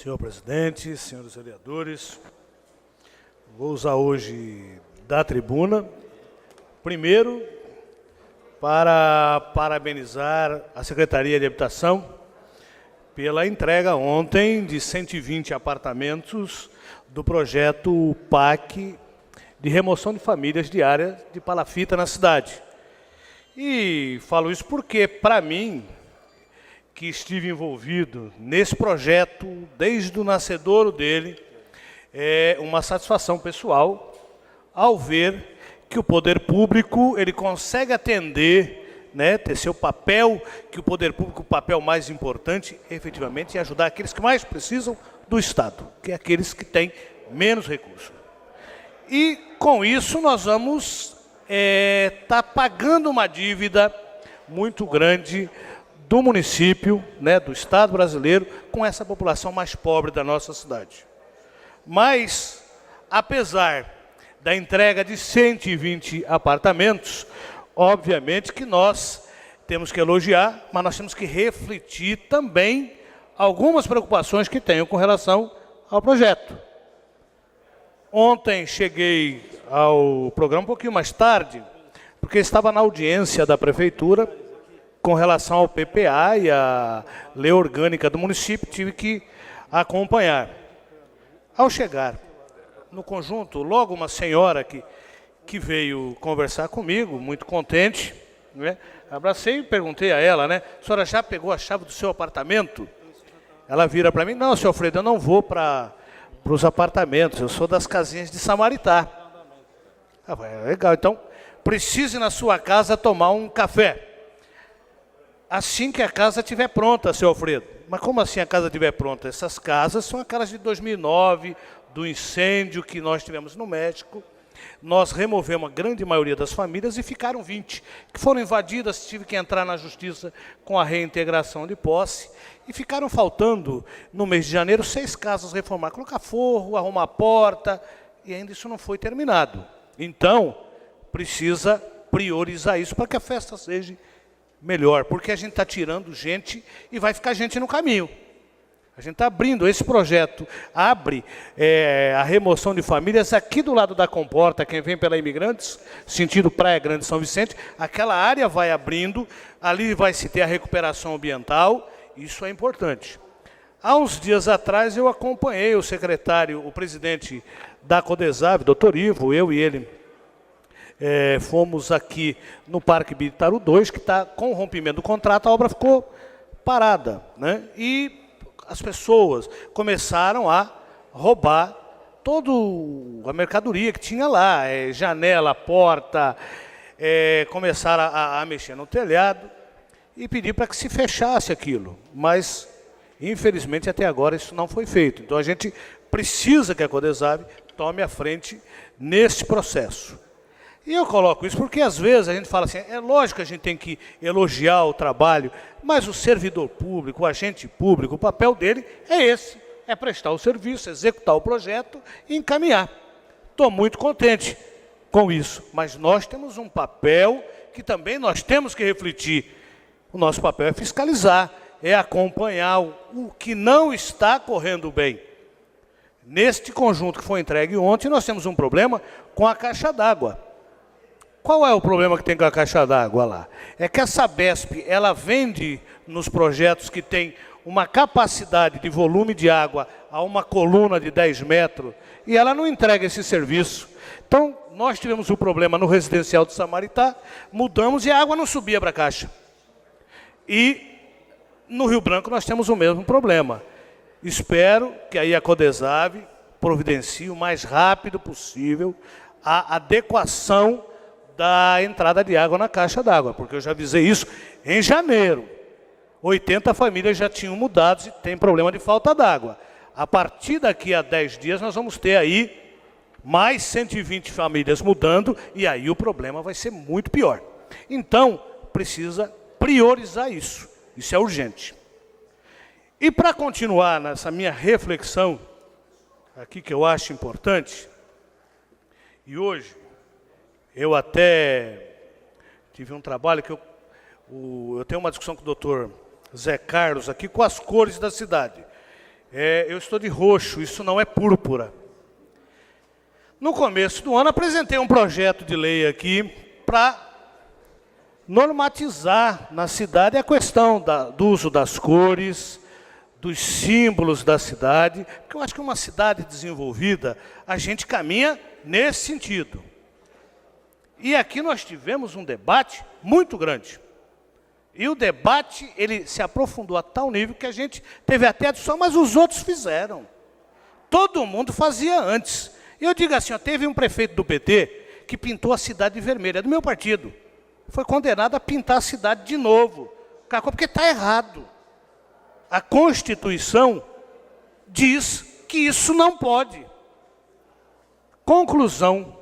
Senhor presidente, senhores vereadores, vou usar hoje da tribuna, primeiro, para parabenizar a Secretaria de Habitação pela entrega ontem de 120 apartamentos do projeto PAC de remoção de famílias de área de palafita na cidade. E falo isso porque, para mim, que estive envolvido nesse projeto desde o nascedouro dele, é uma satisfação pessoal ao ver que o poder público ele consegue atender, ter seu papel, que o poder público, o papel mais importante, efetivamente, é ajudar aqueles que mais precisam do Estado, que é aqueles que têm menos recursos. E, com isso, nós vamos estar pagando uma dívida muito grande do município, do Estado brasileiro, com essa população mais pobre da nossa cidade. Mas, apesar da entrega de 120 apartamentos, obviamente que nós temos que elogiar, mas nós temos que refletir também algumas preocupações que tenho com relação ao projeto. Ontem cheguei ao programa um pouquinho mais tarde, porque estava na audiência da prefeitura com relação ao PPA e à lei orgânica do município, tive que acompanhar. Ao chegar no conjunto, logo uma senhora que veio conversar comigo, muito contente, abracei e perguntei a ela, a senhora já pegou a chave do seu apartamento? Ela vira para mim, não, senhor Alfredo, eu não vou para os apartamentos, eu sou das casinhas de Samaritá. Legal, então precise na sua casa tomar um café. Assim que a casa estiver pronta, senhor Alfredo. Mas como assim a casa estiver pronta? Essas casas são aquelas de 2009, do incêndio que nós tivemos no México. Nós removemos a grande maioria das famílias e ficaram 20, que foram invadidas, tive que entrar na justiça com a reintegração de posse. E ficaram faltando, no mês de janeiro, 6 casas reformar, colocar forro, arrumar a porta, e ainda isso não foi terminado. Então, precisa priorizar isso para que a festa seja melhor, porque a gente está tirando gente e vai ficar gente no caminho. A gente está abrindo, esse projeto abre a remoção de famílias aqui do lado da comporta, quem vem pela Imigrantes, sentido Praia Grande São Vicente, aquela área vai abrindo, ali vai se ter a recuperação ambiental, isso é importante. Há uns dias atrás eu acompanhei o secretário, o presidente da Codesab, doutor Ivo, eu e ele, fomos aqui no Parque Bitaru 2, que está com o rompimento do contrato, a obra ficou parada, e as pessoas começaram a roubar toda a mercadoria que tinha lá, janela, porta, começaram a mexer no telhado e pedir para que se fechasse aquilo, mas infelizmente até agora isso não foi feito. Então a gente precisa que a Codesab tome a frente nesse processo. E eu coloco isso porque, às vezes, a gente fala assim, é lógico que a gente tem que elogiar o trabalho, mas o servidor público, o agente público, o papel dele é esse, é prestar o serviço, executar o projeto e encaminhar. Estou muito contente com isso, mas nós temos um papel que também nós temos que refletir. O nosso papel é fiscalizar, é acompanhar o que não está correndo bem. Neste conjunto que foi entregue ontem, nós temos um problema com a caixa d'água. Qual é o problema que tem com a caixa d'água lá? É que a Sabesp, ela vende nos projetos que tem uma capacidade de volume de água a uma coluna de 10 metros e ela não entrega esse serviço. Então, nós tivemos um problema no residencial de Samaritá, mudamos e a água não subia para a caixa. E no Rio Branco nós temos o mesmo problema. Espero que aí a Codesab providencie o mais rápido possível a adequação da entrada de água na caixa d'água, porque eu já avisei isso em janeiro. 80 famílias já tinham mudado e tem problema de falta d'água. A partir daqui a 10 dias nós vamos ter aí mais 120 famílias mudando e aí o problema vai ser muito pior. Então, precisa priorizar isso. Isso é urgente. E para continuar nessa minha reflexão, aqui que eu acho importante, e hoje eu até tive um trabalho que eu tenho uma discussão com o doutor Zé Carlos aqui com as cores da cidade. Eu estou de roxo, isso não é púrpura. No começo do ano, apresentei um projeto de lei aqui para normatizar na cidade a questão do uso das cores, dos símbolos da cidade, porque eu acho que uma cidade desenvolvida, a gente caminha nesse sentido. E aqui nós tivemos um debate muito grande. E o debate, ele se aprofundou a tal nível que a gente teve até a discussão, mas os outros fizeram. Todo mundo fazia antes. E eu digo assim, ó, teve um prefeito do PT que pintou a cidade de vermelha, do meu partido. Foi condenado a pintar a cidade de novo, porque está errado. A Constituição diz que isso não pode. Conclusão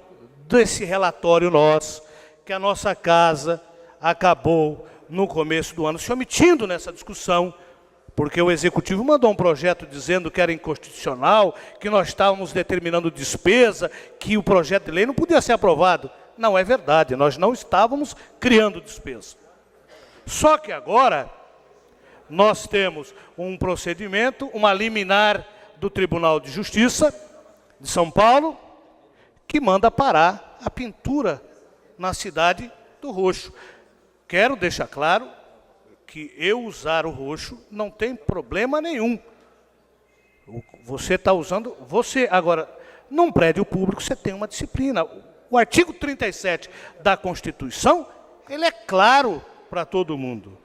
desse relatório nosso, que a nossa casa acabou no começo do ano se omitindo nessa discussão, porque o Executivo mandou um projeto dizendo que era inconstitucional, que nós estávamos determinando despesa, que o projeto de lei não podia ser aprovado. Não é verdade, nós não estávamos criando despesa. Só que agora nós temos um procedimento, uma liminar do Tribunal de Justiça de São Paulo, que manda parar a pintura na cidade do roxo. Quero deixar claro que eu usar o roxo não tem problema nenhum. Você está usando, agora, num prédio público você tem uma disciplina. O artigo 37 da Constituição, ele é claro para todo mundo.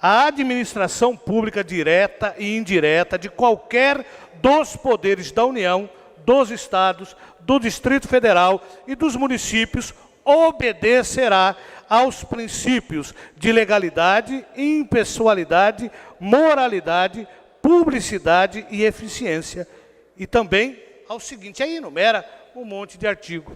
A administração pública direta e indireta de qualquer dos poderes da União, dos estados, do Distrito Federal e dos municípios obedecerá aos princípios de legalidade, impessoalidade, moralidade, publicidade e eficiência. E também ao seguinte, aí enumera um monte de artigo.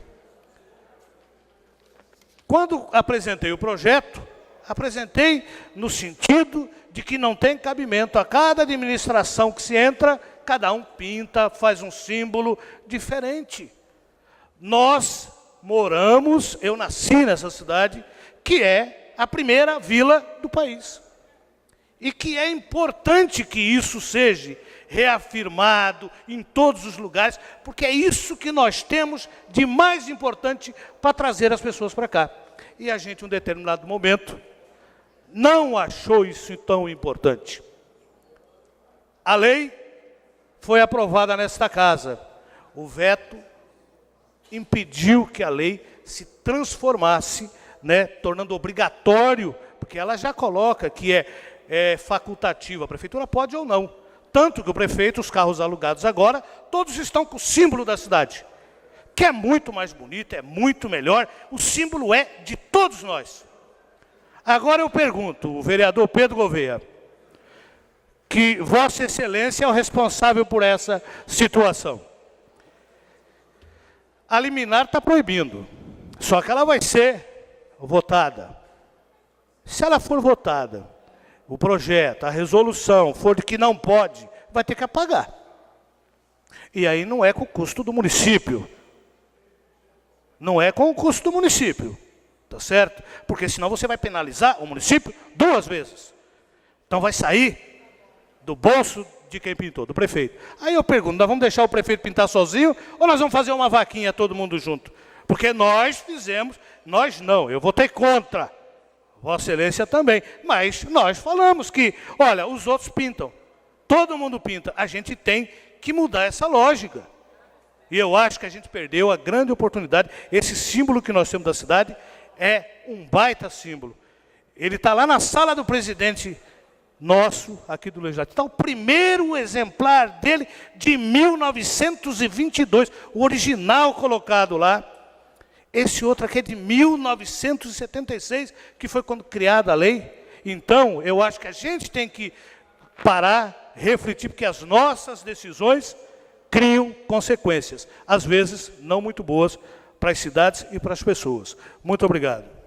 Quando apresentei o projeto, apresentei no sentido de que não tem cabimento a cada administração que se entra, cada um pinta, faz um símbolo diferente. Nós moramos, eu nasci nessa cidade, que é a primeira vila do país. E que é importante que isso seja reafirmado em todos os lugares, porque é isso que nós temos de mais importante para trazer as pessoas para cá. E a gente, em um determinado momento, não achou isso tão importante. A lei foi aprovada nesta casa. O veto impediu que a lei se transformasse, né, tornando obrigatório, porque ela já coloca que é facultativo, a prefeitura pode ou não. Tanto que o prefeito, os carros alugados agora, todos estão com o símbolo da cidade, que é muito mais bonito, é muito melhor, o símbolo é de todos nós. Agora eu pergunto, o vereador Pedro Gouveia, que Vossa Excelência é o responsável por essa situação. A liminar está proibindo, só que ela vai ser votada. Se ela for votada, o projeto, a resolução for de que não pode, vai ter que apagar. E aí não é com o custo do município. Não é com o custo do município, tá certo? Porque senão você vai penalizar o município 2 vezes. Então vai sair do bolso de quem pintou, do prefeito. Aí eu pergunto, nós vamos deixar o prefeito pintar sozinho ou nós vamos fazer uma vaquinha todo mundo junto? Porque nós fizemos, nós não, eu votei contra, Vossa Excelência também, mas nós falamos que, olha, os outros pintam, todo mundo pinta, a gente tem que mudar essa lógica. E eu acho que a gente perdeu a grande oportunidade, esse símbolo que nós temos da cidade é um baita símbolo. Ele está lá na sala do presidente nosso, aqui do Legislativo. Está o primeiro exemplar dele de 1922, o original colocado lá. Esse outro aqui é de 1976, que foi quando criada a lei. Então, eu acho que a gente tem que parar, refletir, porque as nossas decisões criam consequências, às vezes não muito boas, para as cidades e para as pessoas. Muito obrigado.